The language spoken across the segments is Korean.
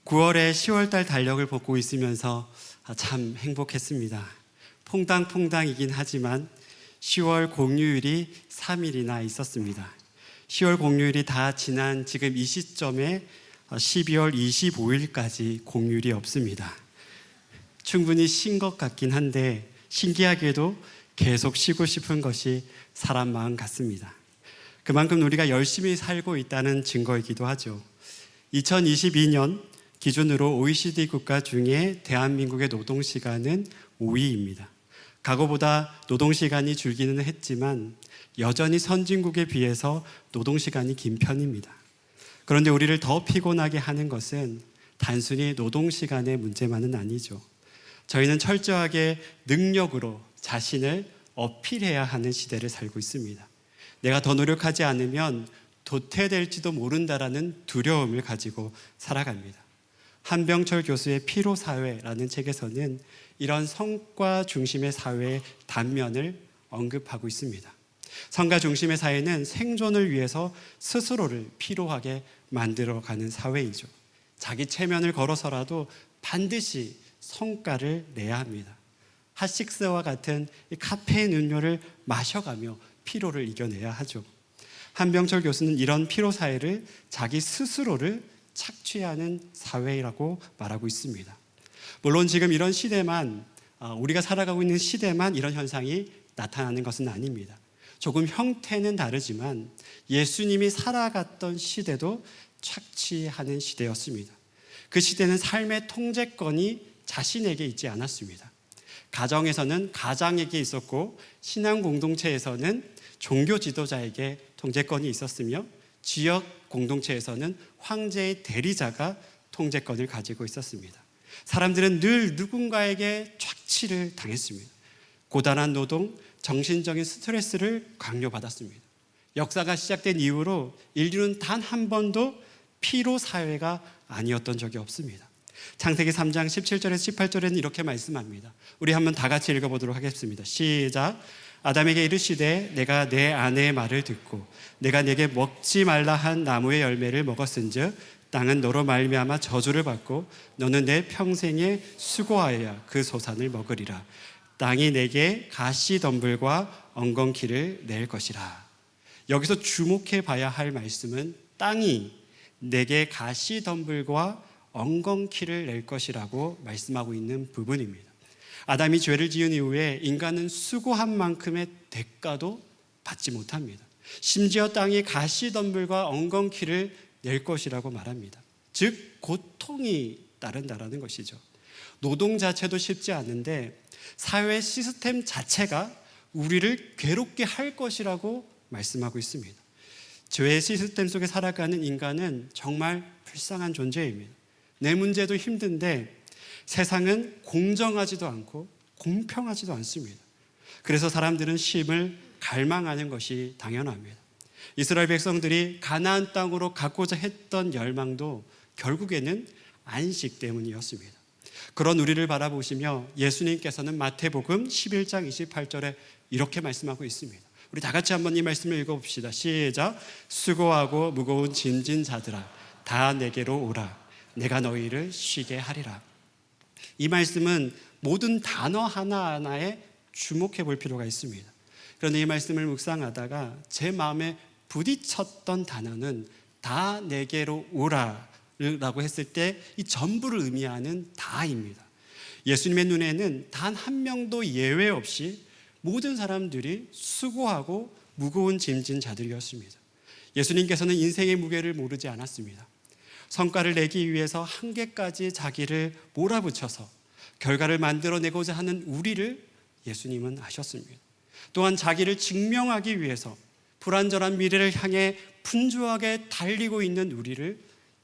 9월에 10월달 달력을 보고 있으면서 참 행복했습니다. 퐁당퐁당이긴 하지만 10월 공휴일이 3일이나 있었습니다. 10월 공휴일이 다 지난 지금 이 시점에 12월 25일까지 공휴일이 없습니다. 충분히 쉰 것 같긴 한데 신기하게도 계속 쉬고 싶은 것이 사람 마음 같습니다. 그만큼 우리가 열심히 살고 있다는 증거이기도 하죠. 2022년 기준으로 OECD 국가 중에 대한민국의 노동시간은 5위입니다. 과거보다 노동시간이 줄기는 했지만 여전히 선진국에 비해서 노동시간이 긴 편입니다. 그런데 우리를 더 피곤하게 하는 것은 단순히 노동시간의 문제만은 아니죠. 저희는 철저하게 능력으로 자신을 어필해야 하는 시대를 살고 있습니다. 내가 더 노력하지 않으면 도태될지도 모른다라는 두려움을 가지고 살아갑니다. 한병철 교수의 피로사회라는 책에서는 이런 성과 중심의 사회의 단면을 언급하고 있습니다. 성과 중심의 사회는 생존을 위해서 스스로를 피로하게 만들어가는 사회이죠. 자기 체면을 걸어서라도 반드시 성과를 내야 합니다. 핫식스와 같은 이 카페인 음료를 마셔가며 피로를 이겨내야 하죠. 한병철 교수는 이런 피로사회를 자기 스스로를 착취하는 사회라고 말하고 있습니다. 물론 지금 이런 시대만, 우리가 살아가고 있는 시대만 이런 현상이 나타나는 것은 아닙니다. 조금 형태는 다르지만 예수님이 살아갔던 시대도 착취하는 시대였습니다. 그 시대는 삶의 통제권이 자신에게 있지 않았습니다. 가정에서는 가장에게 있었고 신앙 공동체에서는 종교 지도자에게 통제권이 있었으며 지역 공동체에서는 황제의 대리자가 통제권을 가지고 있었습니다. 사람들은 늘 누군가에게 착취를 당했습니다. 고단한 노동, 정신적인 스트레스를 강요받았습니다. 역사가 시작된 이후로 인류는 단 한 번도 피로 사회가 아니었던 적이 없습니다. 창세기 3장 17절에서 18절에는 이렇게 말씀합니다. 우리 한번 다 같이 읽어보도록 하겠습니다. 시작. 아담에게 이르시되 내가 내 아내의 말을 듣고 내가 내게 먹지 말라 한 나무의 열매를 먹었은즉 땅은 너로 말미암아 저주를 받고 너는 내 평생에 수고하여야 그 소산을 먹으리라. 땅이 내게 가시덤불과 엉겅퀴를 낼 것이라. 여기서 주목해 봐야 할 말씀은 땅이 내게 가시덤불과 엉겅퀴를 낼 것이라고 말씀하고 있는 부분입니다. 아담이 죄를 지은 이후에 인간은 수고한 만큼의 대가도 받지 못합니다. 심지어 땅이 가시덤불과 엉겅퀴를 낼 것이라고 말합니다. 즉 고통이 따른다라는 것이죠. 노동 자체도 쉽지 않은데 사회 시스템 자체가 우리를 괴롭게 할 것이라고 말씀하고 있습니다. 죄의 시스템 속에 살아가는 인간은 정말 불쌍한 존재입니다. 내 문제도 힘든데 세상은 공정하지도 않고 공평하지도 않습니다. 그래서 사람들은 쉼을 갈망하는 것이 당연합니다. 이스라엘 백성들이 가나안 땅으로 가고자 했던 열망도 결국에는 안식 때문이었습니다. 그런 우리를 바라보시며 예수님께서는 마태복음 11장 28절에 이렇게 말씀하고 있습니다. 우리 다 같이 한번 이 말씀을 읽어봅시다. 시작. 수고하고 무거운 짐진 자들아 다 내게로 오라. 내가 너희를 쉬게 하리라. 이 말씀은 모든 단어 하나하나에 주목해 볼 필요가 있습니다. 그런데 이 말씀을 묵상하다가 제 마음에 부딪혔던 단어는 다 내게로 오라라고 했을 때 이 전부를 의미하는 다입니다. 예수님의 눈에는 단 한 명도 예외 없이 모든 사람들이 수고하고 무거운 짐진 자들이었습니다. 예수님께서는 인생의 무게를 모르지 않았습니다. 성과를 내기 위해서 한계까지 자기를 몰아붙여서 결과를 만들어내고자 하는 우리를 예수님은 아셨습니다. 또한 자기를 증명하기 위해서 불완전한 미래를 향해 분주하게 달리고 있는 우리를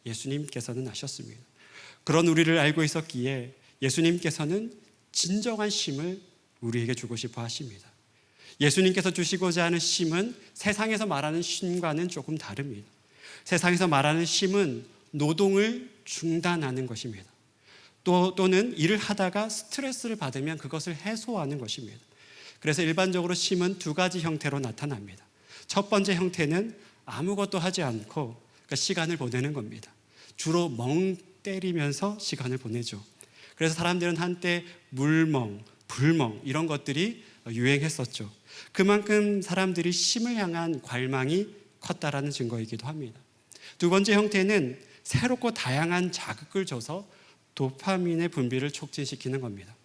예수님께서는 아셨습니다. 그런 우리를 알고 있었기에 예수님께서는 진정한 쉼을 우리에게 주고 싶어 하십니다. 예수님께서 주시고자 하는 쉼은 세상에서 말하는 쉼과는 조금 다릅니다. 세상에서 말하는 쉼은 노동을 중단하는 것입니다. 또는 일을 하다가 스트레스를 받으면 그것을 해소하는 것입니다. 그래서 일반적으로 쉼은 두 가지 형태로 나타납니다. 첫 번째 형태는 아무것도 하지 않고 시간을 보내는 겁니다. 주로 때리면서 시간을 보내죠. 그래서 사람들은 한때 물멍, 불멍 이런 것들이 유행했었죠. 그만큼 사람들이 심을 향한 관망이 컸다라는 증거이기도 합니다. 두 번째 형태는 새롭고 다양한 자극을 줘서 도파민의 분비를 촉진시키는 겁니다.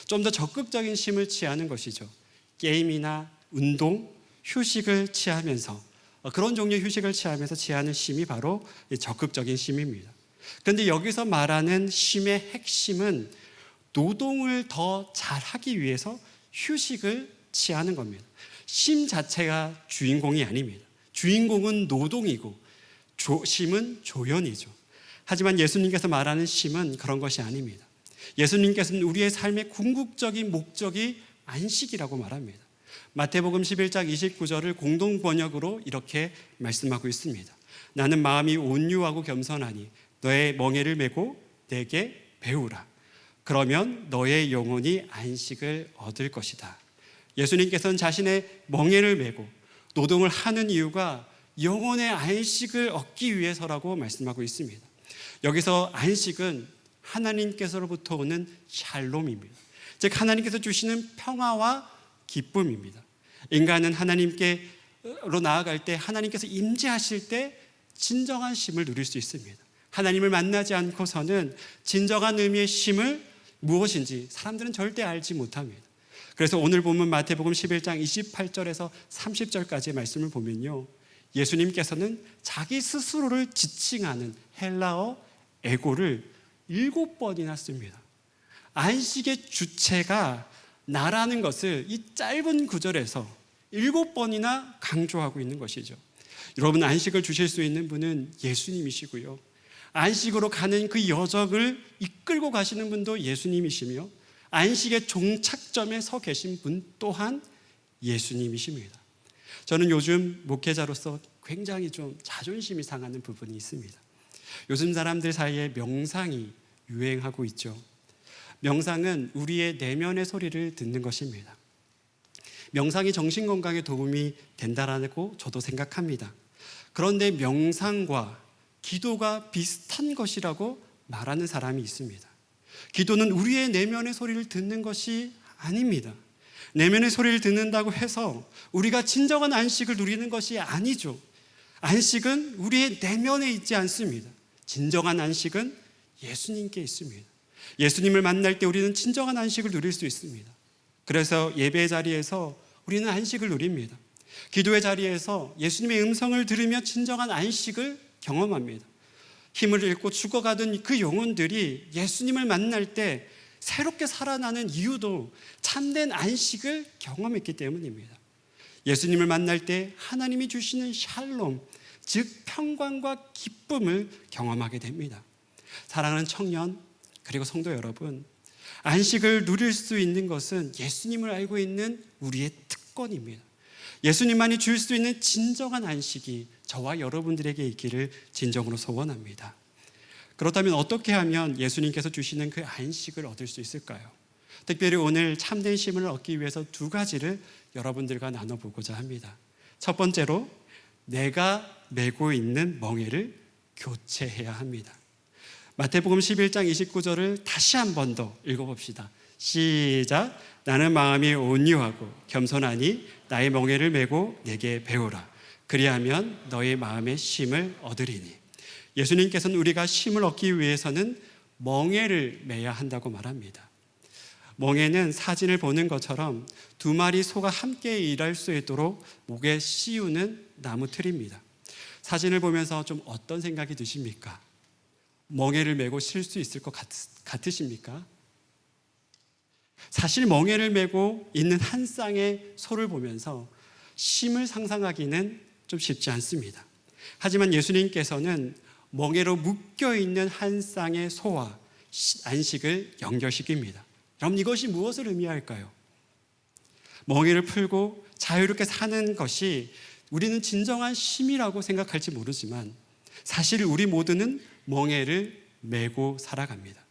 좀 더 적극적인 쉼을 취하는 것이죠. 게임이나 운동, 휴식을 취하면서 그런 종류의 휴식을 취하면서 취하는 쉼이 바로 적극적인 쉼입니다. 그런데 여기서 말하는 쉼의 핵심은 노동을 더 잘하기 위해서 휴식을 취하는 겁니다. 쉼 자체가 주인공이 아닙니다. 주인공은 노동이고 쉼은 조연이죠. 하지만 예수님께서 말하는 쉼은 그런 것이 아닙니다. 예수님께서는 우리의 삶의 궁극적인 목적이 안식이라고 말합니다. 마태복음 11장 29절을 공동 번역으로 이렇게 말씀하고 있습니다. 나는 마음이 온유하고 겸손하니 너의 멍에를 메고 내게 배우라. 그러면 너의 영혼이 안식을 얻을 것이다. 예수님께서는 자신의 멍에를 메고 노동을 하는 이유가 영혼의 안식을 얻기 위해서라고 말씀하고 있습니다. 여기서 안식은 하나님께서로부터 오는 샬롬입니다. 즉 하나님께서 주시는 평화와 기쁨입니다. 인간은 하나님께로 나아갈 때, 하나님께서 임재하실 때 진정한 쉼을 누릴 수 있습니다. 하나님을 만나지 않고서는 진정한 의미의 쉼을 무엇인지 사람들은 절대 알지 못합니다. 그래서 오늘 보면 마태복음 11장 28절에서 30절까지의 말씀을 보면요, 예수님께서는 자기 스스로를 지칭하는 헬라어 에고를 7번이나 씁니다. 안식의 주체가 나라는 것을 이 짧은 구절에서 7번이나 강조하고 있는 것이죠. 여러분, 안식을 주실 수 있는 분은 예수님이시고요, 안식으로 가는 그 여정을 이끌고 가시는 분도 예수님이시며, 안식의 종착점에 서 계신 분 또한 예수님이십니다. 저는 요즘 목회자로서 굉장히 좀 자존심이 상하는 부분이 있습니다. 요즘 사람들 사이에 명상이 유행하고 있죠. 명상은 우리의 내면의 소리를 듣는 것입니다. 명상이 정신건강에 도움이 된다라고 저도 생각합니다. 그런데 명상과 기도가 비슷한 것이라고 말하는 사람이 있습니다. 기도는 우리의 내면의 소리를 듣는 것이 아닙니다. 내면의 소리를 듣는다고 해서 우리가 진정한 안식을 누리는 것이 아니죠. 안식은 우리의 내면에 있지 않습니다. 진정한 안식은 예수님께 있습니다. 예수님을 만날 때 우리는 진정한 안식을 누릴 수 있습니다. 그래서 예배의 자리에서 우리는 안식을 누립니다. 기도의 자리에서 예수님의 음성을 들으며 진정한 안식을 경험합니다. 힘을 잃고 죽어가던 그 영혼들이 예수님을 만날 때 새롭게 살아나는 이유도 참된 안식을 경험했기 때문입니다. 예수님을 만날 때 하나님이 주시는 샬롬, 즉 평강과 기쁨을 경험하게 됩니다. 사랑하는 청년 그리고 성도 여러분, 안식을 누릴 수 있는 것은 예수님을 알고 있는 우리의 특권입니다. 예수님만이 줄 수 있는 진정한 안식이 저와 여러분들에게 있기를 진정으로 소원합니다. 그렇다면 어떻게 하면 예수님께서 주시는 그 안식을 얻을 수 있을까요? 특별히 오늘 참된 쉼을 얻기 위해서 두 가지를 여러분들과 나눠보고자 합니다. 첫 번째로, 내가 메고 있는 멍에를 교체해야 합니다. 마태복음 11장 29절을 다시 한 번 더 읽어봅시다. 시작. 나는 마음이 온유하고 겸손하니 나의 멍에를 메고 내게 배우라. 그리하면 너의 마음의 쉼을 얻으리니. 예수님께서는 우리가 쉼을 얻기 위해서는 멍에를 매야 한다고 말합니다. 멍에는 사진을 보는 것처럼 두 마리 소가 함께 일할 수 있도록 목에 씌우는 나무 틀입니다. 사진을 보면서 좀 어떤 생각이 드십니까? 멍에를 메고 쉴 수 있을 것 같으십니까? 사실 멍에를 메고 있는 한 쌍의 소를 보면서 쉼을 상상하기는 좀 쉽지 않습니다. 하지만 예수님께서는 멍에로 묶여있는 한 쌍의 소와 안식을 연결시킵니다. 그럼 이것이 무엇을 의미할까요? 멍에를 풀고 자유롭게 사는 것이 우리는 진정한 쉼이라고 생각할지 모르지만 사실 우리 모두는 멍에를 메고 살아갑니다.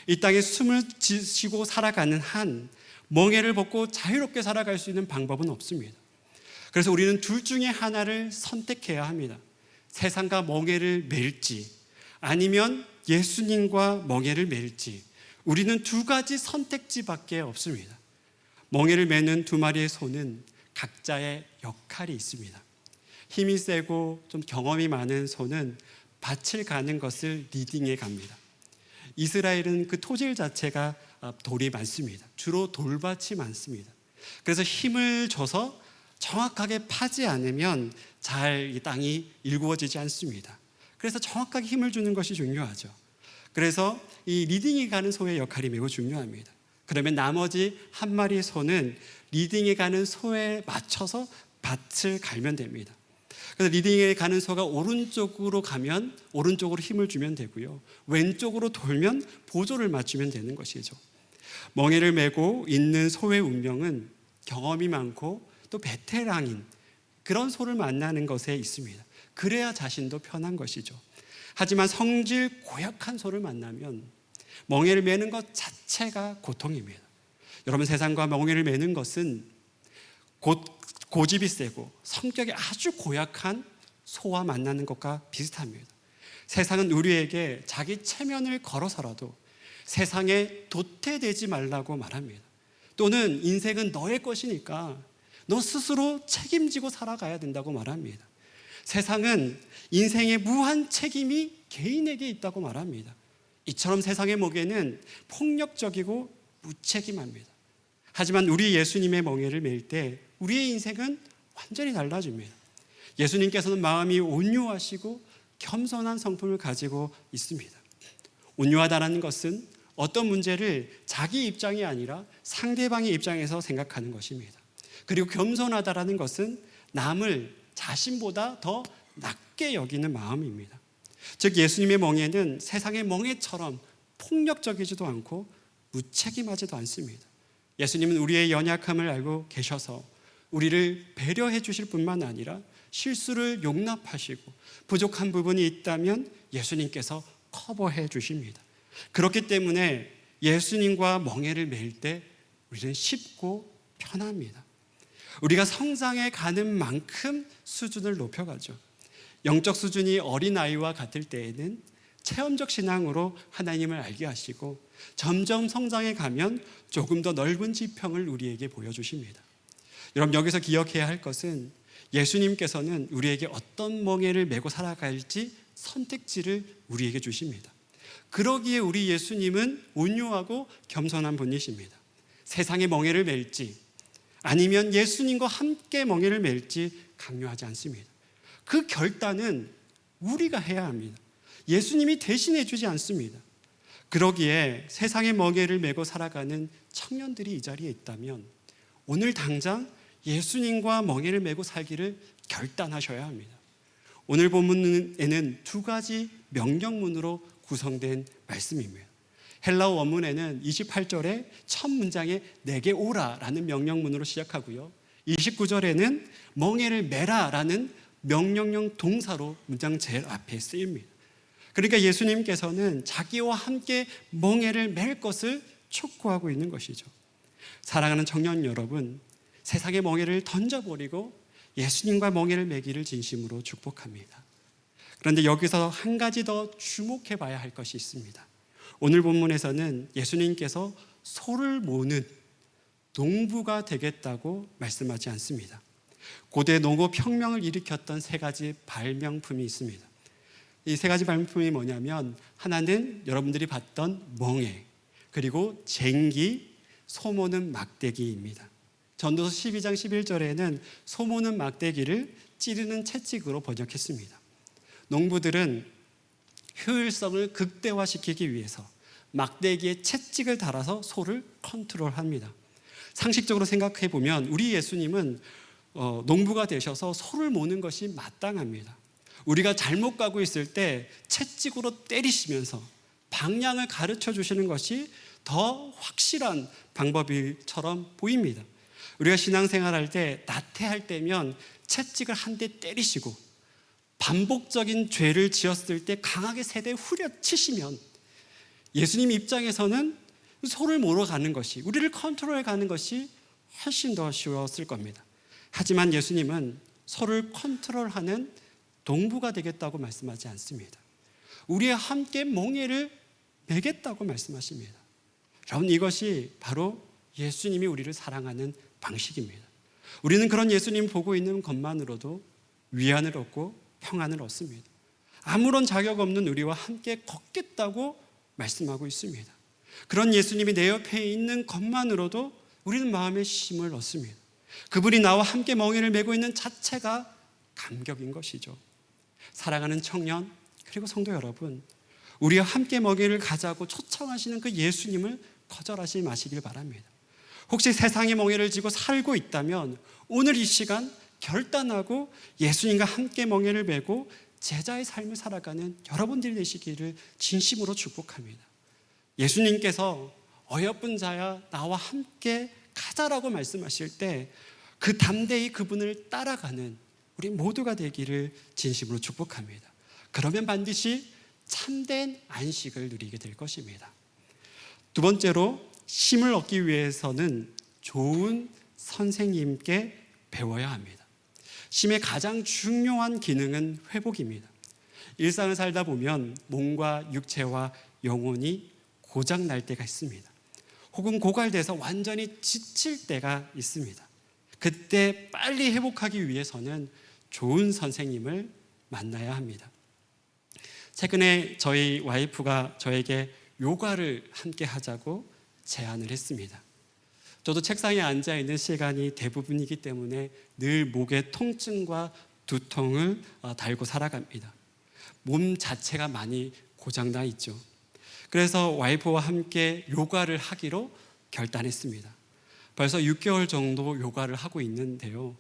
이 땅에 숨을 쉬고 살아가는 한 멍에를 벗고 자유롭게 살아갈 수 있는 방법은 없습니다. 그래서 우리는 둘 중에 하나를 선택해야 합니다. 세상과 멍에를 맬지 아니면 예수님과 멍에를 맬지, 우리는 두 가지 선택지밖에 없습니다. 멍에를 매는 두 마리의 소는 각자의 역할이 있습니다. 힘이 세고 좀 경험이 많은 소는 밭을 가는 것을 리딩해 갑니다. 이스라엘은 그 토질 자체가 돌이 많습니다. 주로 돌밭이 많습니다. 그래서 힘을 줘서 정확하게 파지 않으면 잘 이 땅이 일구어지지 않습니다. 그래서 정확하게 힘을 주는 것이 중요하죠. 그래서 이 리딩이 가는 소의 역할이 매우 중요합니다. 그러면 나머지 한 마리의 소는 리딩에 가는 소에 맞춰서 밭을 갈면 됩니다. 그래서 리딩에 가는 소가 오른쪽으로 가면 오른쪽으로 힘을 주면 되고요, 왼쪽으로 돌면 보조를 맞추면 되는 것이죠. 멍에를 메고 있는 소의 운명은 경험이 많고 또 베테랑인 그런 소를 만나는 것에 있습니다. 그래야 자신도 편한 것이죠. 하지만 성질 고약한 소를 만나면 멍에를 메는 것 자체가 고통입니다. 여러분, 세상과 멍에를 메는 것은 고집이 세고 성격이 아주 고약한 소와 만나는 것과 비슷합니다. 세상은 우리에게 자기 체면을 걸어서라도 세상에 도태되지 말라고 말합니다. 또는 인생은 너의 것이니까 너 스스로 책임지고 살아가야 된다고 말합니다. 세상은 인생의 무한 책임이 개인에게 있다고 말합니다. 이처럼 세상의 멍에는 폭력적이고 무책임합니다. 하지만 우리 예수님의 멍에를 맬 때 우리의 인생은 완전히 달라집니다. 예수님께서는 마음이 온유하시고 겸손한 성품을 가지고 있습니다. 온유하다는 것은 어떤 문제를 자기 입장이 아니라 상대방의 입장에서 생각하는 것입니다. 그리고 겸손하다는 것은 남을 자신보다 더 낮게 여기는 마음입니다. 즉 예수님의 멍에는 세상의 멍에처럼 폭력적이지도 않고 무책임하지도 않습니다. 예수님은 우리의 연약함을 알고 계셔서 우리를 배려해 주실 뿐만 아니라 실수를 용납하시고 부족한 부분이 있다면 예수님께서 커버해 주십니다. 그렇기 때문에 예수님과 멍에를 맬 때 우리는 쉽고 편합니다. 우리가 성장해 가는 만큼 수준을 높여가죠. 영적 수준이 어린아이와 같을 때에는 체험적 신앙으로 하나님을 알게 하시고 점점 성장해 가면 조금 더 넓은 지평을 우리에게 보여주십니다. 여러분, 여기서 기억해야 할 것은 예수님께서는 우리에게 어떤 멍에를 메고 살아갈지 선택지를 우리에게 주십니다. 그러기에 우리 예수님은 온유하고 겸손한 분이십니다. 세상의 멍에를 맬지 아니면 예수님과 함께 멍에를 맬지 강요하지 않습니다. 그 결단은 우리가 해야 합니다. 예수님이 대신해 주지 않습니다. 그러기에 세상의 멍에를 메고 살아가는 청년들이 이 자리에 있다면 오늘 당장 예수님과 멍에를 메고 살기를 결단하셔야 합니다. 오늘 본문에는 두 가지 명령문으로 구성된 말씀입니다. 헬라어 원문에는 28절에 첫 문장에 내게 오라라는 명령문으로 시작하고요, 29절에는 멍에를 메라라는 명령형 동사로 문장 제일 앞에 쓰입니다. 그러니까 예수님께서는 자기와 함께 멍에를 맬 것을 촉구하고 있는 것이죠. 사랑하는 청년 여러분, 세상의 멍에를 던져버리고 예수님과 멍에를 매기를 진심으로 축복합니다. 그런데 여기서 한 가지 더 주목해 봐야 할 것이 있습니다. 오늘 본문에서는 예수님께서 소를 모는 농부가 되겠다고 말씀하지 않습니다. 고대 농업혁명을 일으켰던 세 가지 발명품이 있습니다. 이 세 가지 발명품이 뭐냐면, 하나는 여러분들이 봤던 멍에, 그리고 쟁기, 소모는 막대기입니다. 전도서 12장 11절에는 소모는 막대기를 찌르는 채찍으로 번역했습니다. 농부들은 효율성을 극대화시키기 위해서 막대기에 채찍을 달아서 소를 컨트롤합니다. 상식적으로 생각해 보면 우리 예수님은 농부가 되셔서 소를 모는 것이 마땅합니다. 우리가 잘못 가고 있을 때 채찍으로 때리시면서 방향을 가르쳐 주시는 것이 더 확실한 방법처럼 보입니다. 우리가 신앙생활할 때 나태할 때면 채찍을 한 대 때리시고 반복적인 죄를 지었을 때 강하게 세 대 후려치시면 예수님 입장에서는 소를 몰아가는 것이, 우리를 컨트롤해 가는 것이 훨씬 더 쉬웠을 겁니다. 하지만 예수님은 소를 컨트롤하는 농부가 되겠다고 말씀하지 않습니다. 우리와 함께 멍에를 매겠다고 말씀하십니다. 여러분, 이것이 바로 예수님이 우리를 사랑하는 방식입니다. 우리는 그런 예수님 보고 있는 것만으로도 위안을 얻고 평안을 얻습니다. 아무런 자격 없는 우리와 함께 걷겠다고 말씀하고 있습니다. 그런 예수님이 내 옆에 있는 것만으로도 우리는 마음의 힘을 얻습니다. 그분이 나와 함께 멍에를 메고 있는 자체가 감격인 것이죠. 사랑하는 청년, 그리고 성도 여러분, 우리와 함께 멍에를 가자고 초청하시는 그 예수님을 거절하지 마시길 바랍니다. 혹시 세상의 멍에를 지고 살고 있다면 오늘 이 시간 결단하고 예수님과 함께 멍에를 메고 제자의 삶을 살아가는 여러분들이 되시기를 진심으로 축복합니다. 예수님께서 어여쁜 자야 나와 함께 가자라고 말씀하실 때 그 담대히 그분을 따라가는 우리 모두가 되기를 진심으로 축복합니다. 그러면 반드시 참된 안식을 누리게 될 것입니다. 두 번째로, 힘을 얻기 위해서는 좋은 선생님께 배워야 합니다. 힘의 가장 중요한 기능은 회복입니다. 일상을 살다 보면 몸과 육체와 영혼이 고장 날 때가 있습니다. 혹은 고갈돼서 완전히 지칠 때가 있습니다. 그때 빨리 회복하기 위해서는 좋은 선생님을 만나야 합니다. 최근에 저희 와이프가 저에게 요가를 함께 하자고 제안을 했습니다. 저도 책상에 앉아있는 시간이 대부분이기 때문에 늘 목에 통증과 두통을 달고 살아갑니다. 몸 자체가 많이 고장나 있죠. 그래서 와이프와 함께 요가를 하기로 결단했습니다. 벌써 6개월 정도 요가를 하고 있는데요.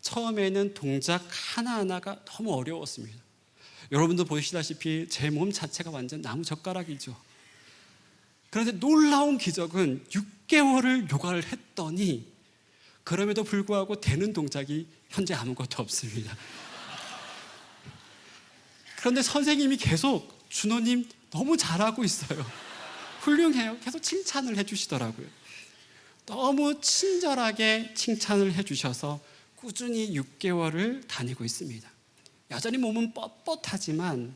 처음에는 동작 하나하나가 너무 어려웠습니다. 여러분도 보시다시피 제 몸 자체가 완전 나무젓가락이죠. 그런데 놀라운 기적은 6개월을 요가를 했더니 그럼에도 불구하고 되는 동작이 현재 아무것도 없습니다. 그런데 선생님이 계속 준호님 너무 잘하고 있어요. 훌륭해요. 계속 칭찬을 해주시더라고요. 너무 친절하게 칭찬을 해주셔서 꾸준히 6개월을 다니고 있습니다. 여전히 몸은 뻣뻣하지만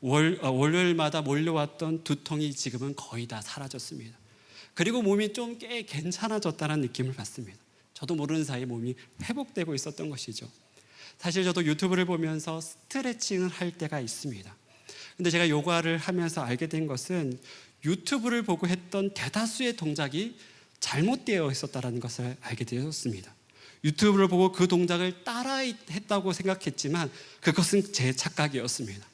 월요일마다 몰려왔던 두통이 지금은 거의 다 사라졌습니다. 그리고 몸이 좀 꽤 괜찮아졌다는 느낌을 받습니다. 저도 모르는 사이에 몸이 회복되고 있었던 것이죠. 사실 저도 유튜브를 보면서 스트레칭을 할 때가 있습니다. 근데 제가 요가를 하면서 알게 된 것은 유튜브를 보고 했던 대다수의 동작이 잘못되어 있었다는 것을 알게 되었습니다. 유튜브를 보고 그 동작을 따라 했다고 생각했지만 그것은 제 착각이었습니다.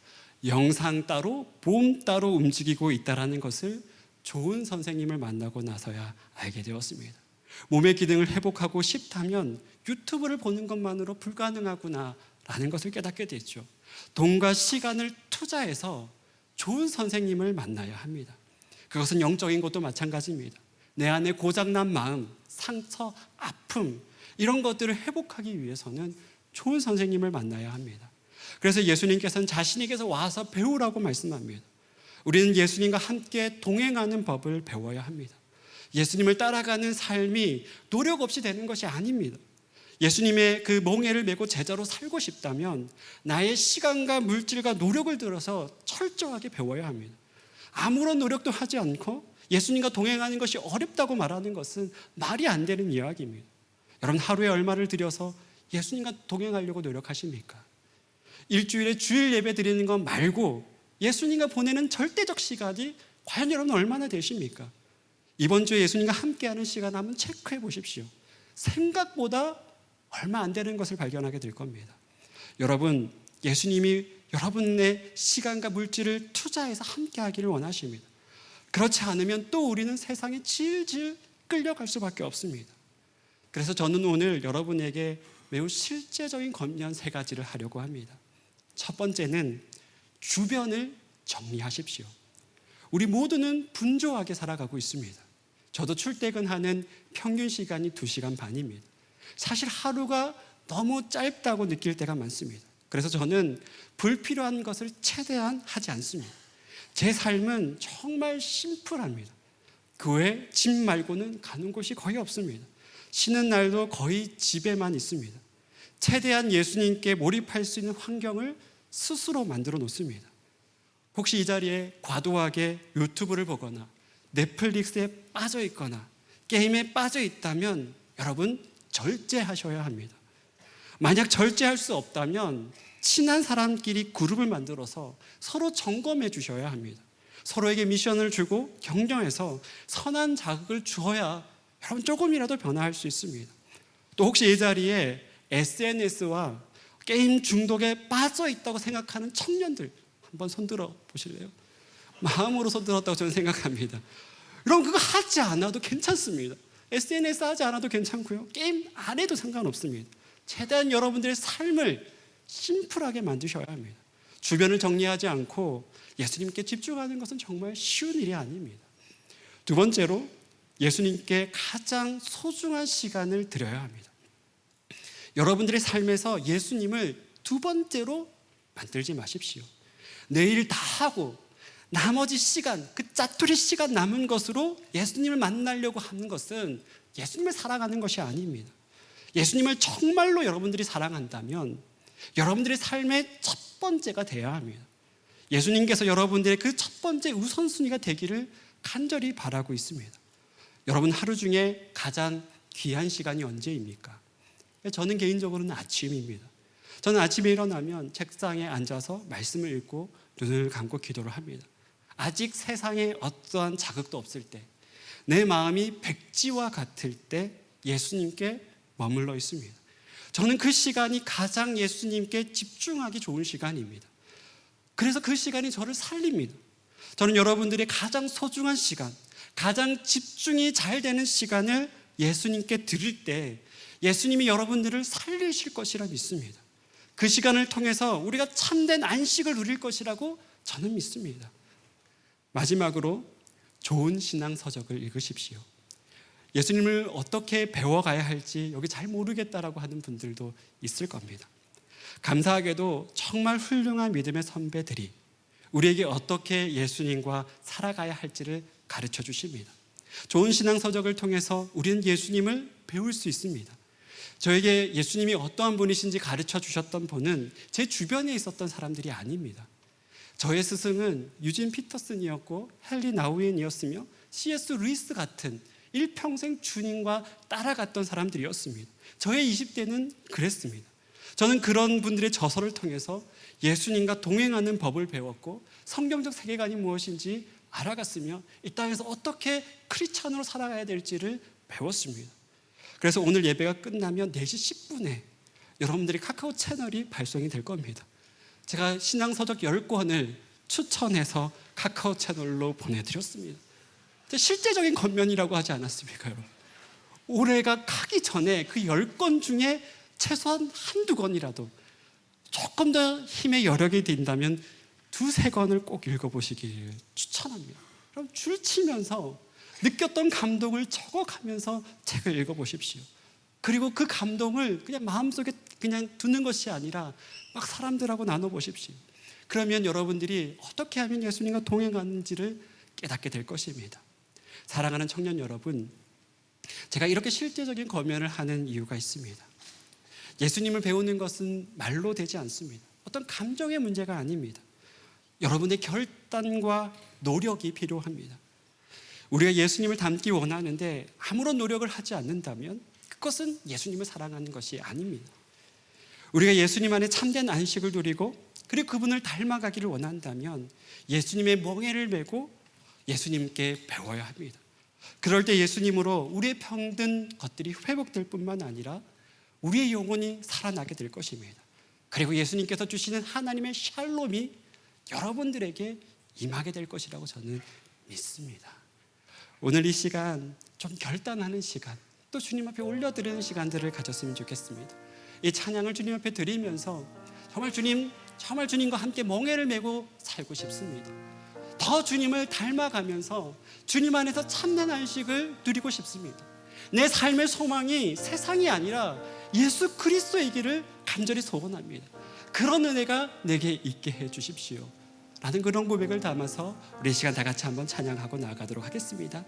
영상 따로 몸 따로 움직이고 있다는 것을 좋은 선생님을 만나고 나서야 알게 되었습니다. 몸의 기능을 회복하고 싶다면 유튜브를 보는 것만으로 불가능하구나라는 것을 깨닫게 됐죠. 돈과 시간을 투자해서 좋은 선생님을 만나야 합니다. 그것은 영적인 것도 마찬가지입니다. 내 안에 고장난 마음, 상처, 아픔 이런 것들을 회복하기 위해서는 좋은 선생님을 만나야 합니다. 그래서 예수님께서는 자신에게서 와서 배우라고 말씀합니다. 우리는 예수님과 함께 동행하는 법을 배워야 합니다. 예수님을 따라가는 삶이 노력 없이 되는 것이 아닙니다. 예수님의 그 멍에를 메고 제자로 살고 싶다면 나의 시간과 물질과 노력을 들어서 철저하게 배워야 합니다. 아무런 노력도 하지 않고 예수님과 동행하는 것이 어렵다고 말하는 것은 말이 안 되는 이야기입니다. 여러분, 하루에 얼마를 들여서 예수님과 동행하려고 노력하십니까? 일주일에 주일 예배 드리는 것 말고 예수님과 보내는 절대적 시간이 과연 여러분 얼마나 되십니까? 이번 주에 예수님과 함께하는 시간 한번 체크해 보십시오. 생각보다 얼마 안 되는 것을 발견하게 될 겁니다. 여러분, 예수님이 여러분의 시간과 물질을 투자해서 함께하기를 원하십니다. 그렇지 않으면 또 우리는 세상에 질질 끌려갈 수밖에 없습니다. 그래서 저는 오늘 여러분에게 매우 실제적인 권면 3가지를 하려고 합니다. 첫 번째는 주변을 정리하십시오. 우리 모두는 분주하게 살아가고 있습니다. 저도 출퇴근하는 평균 시간이 2시간 반입니다. 사실 하루가 너무 짧다고 느낄 때가 많습니다. 그래서 저는 불필요한 것을 최대한 하지 않습니다. 제 삶은 정말 심플합니다. 교회, 집 말고는 가는 곳이 거의 없습니다. 쉬는 날도 거의 집에만 있습니다. 최대한 예수님께 몰입할 수 있는 환경을 스스로 만들어 놓습니다. 혹시 이 자리에 과도하게 유튜브를 보거나 넷플릭스에 빠져 있거나 게임에 빠져 있다면 여러분 절제하셔야 합니다. 만약 절제할 수 없다면 친한 사람끼리 그룹을 만들어서 서로 점검해 주셔야 합니다. 서로에게 미션을 주고 격려해서 선한 자극을 주어야 여러분 조금이라도 변화할 수 있습니다. 또 혹시 이 자리에 SNS와 게임 중독에 빠져 있다고 생각하는 청년들 한번 손들어 보실래요? 마음으로 손들었다고 저는 생각합니다. 여러분 그거 하지 않아도 괜찮습니다. SNS 하지 않아도 괜찮고요. 게임 안 해도 상관없습니다. 최대한 여러분들의 삶을 심플하게 만드셔야 합니다. 주변을 정리하지 않고 예수님께 집중하는 것은 정말 쉬운 일이 아닙니다. 두 번째로 예수님께 가장 소중한 시간을 드려야 합니다. 여러분들의 삶에서 예수님을 두 번째로 만들지 마십시오. 내일 다 하고 나머지 시간, 그 짜투리 시간 남은 것으로 예수님을 만나려고 하는 것은 예수님을 사랑하는 것이 아닙니다. 예수님을 정말로 여러분들이 사랑한다면 여러분들의 삶의 첫 번째가 되어야 합니다. 예수님께서 여러분들의 그 첫 번째 우선순위가 되기를 간절히 바라고 있습니다. 여러분 하루 중에 가장 귀한 시간이 언제입니까? 저는 개인적으로는 아침입니다. 저는 아침에 일어나면 책상에 앉아서 말씀을 읽고 눈을 감고 기도를 합니다. 아직 세상에 어떠한 자극도 없을 때, 내 마음이 백지와 같을 때 예수님께 머물러 있습니다. 저는 그 시간이 가장 예수님께 집중하기 좋은 시간입니다. 그래서 그 시간이 저를 살립니다. 저는 여러분들의 가장 소중한 시간, 가장 집중이 잘 되는 시간을 예수님께 드릴 때 예수님이 여러분들을 살리실 것이라 믿습니다. 그 시간을 통해서 우리가 참된 안식을 누릴 것이라고 저는 믿습니다. 마지막으로 좋은 신앙 서적을 읽으십시오. 예수님을 어떻게 배워가야 할지 여기 잘 모르겠다라고 하는 분들도 있을 겁니다. 감사하게도 정말 훌륭한 믿음의 선배들이 우리에게 어떻게 예수님과 살아가야 할지를 가르쳐 주십니다. 좋은 신앙 서적을 통해서 우리는 예수님을 배울 수 있습니다. 저에게 예수님이 어떠한 분이신지 가르쳐 주셨던 분은 제 주변에 있었던 사람들이 아닙니다. 저의 스승은 유진 피터슨이었고 헨리 나우엔이었으며 C.S. 루이스 같은 일평생 주님과 따라갔던 사람들이었습니다. 저의 20대는 그랬습니다. 저는 그런 분들의 저서를 통해서 예수님과 동행하는 법을 배웠고 성경적 세계관이 무엇인지 알아갔으며 이 땅에서 어떻게 크리스찬으로 살아가야 될지를 배웠습니다. 그래서 오늘 예배가 끝나면 4시 10분에 여러분들이 카카오 채널이 발송이 될 겁니다. 제가 신앙서적 10권을 추천해서 카카오 채널로 보내드렸습니다. 실제적인 겉면이라고 하지 않았습니까, 여러분? 올해가 가기 전에 그 10권 중에 최소한 한두 권이라도 조금 더 힘의 여력이 된다면 2-3권을 꼭 읽어보시길 추천합니다. 그럼 줄 치면서 느꼈던 감동을 적어가면서 책을 읽어보십시오. 그리고 그 감동을 그냥 마음속에 그냥 두는 것이 아니라 막 사람들하고 나눠보십시오. 그러면 여러분들이 어떻게 하면 예수님과 동행하는지를 깨닫게 될 것입니다. 사랑하는 청년 여러분, 제가 이렇게 실제적인 검연을 하는 이유가 있습니다. 예수님을 배우는 것은 말로 되지 않습니다. 어떤 감정의 문제가 아닙니다. 여러분의 결단과 노력이 필요합니다. 우리가 예수님을 닮기 원하는데 아무런 노력을 하지 않는다면 그것은 예수님을 사랑하는 것이 아닙니다. 우리가 예수님 안에 참된 안식을 누리고 그리고 그분을 닮아가기를 원한다면 예수님의 멍에를 메고 예수님께 배워야 합니다. 그럴 때 예수님으로 우리의 병든 것들이 회복될 뿐만 아니라 우리의 영혼이 살아나게 될 것입니다. 그리고 예수님께서 주시는 하나님의 샬롬이 여러분들에게 임하게 될 것이라고 저는 믿습니다. 오늘 이 시간 좀 결단하는 시간, 또 주님 앞에 올려드리는 시간들을 가졌으면 좋겠습니다. 이 찬양을 주님 앞에 드리면서 정말 주님과 함께 멍에를 메고 살고 싶습니다. 더 주님을 닮아가면서 주님 안에서 참된 안식을 누리고 싶습니다. 내 삶의 소망이 세상이 아니라 예수 그리스도이기를 간절히 소원합니다. 그런 은혜가 내게 있게 해 주십시오 라는 그런 고백을 담아서 우리 시간 다 같이 한번 찬양하고 나아가도록 하겠습니다.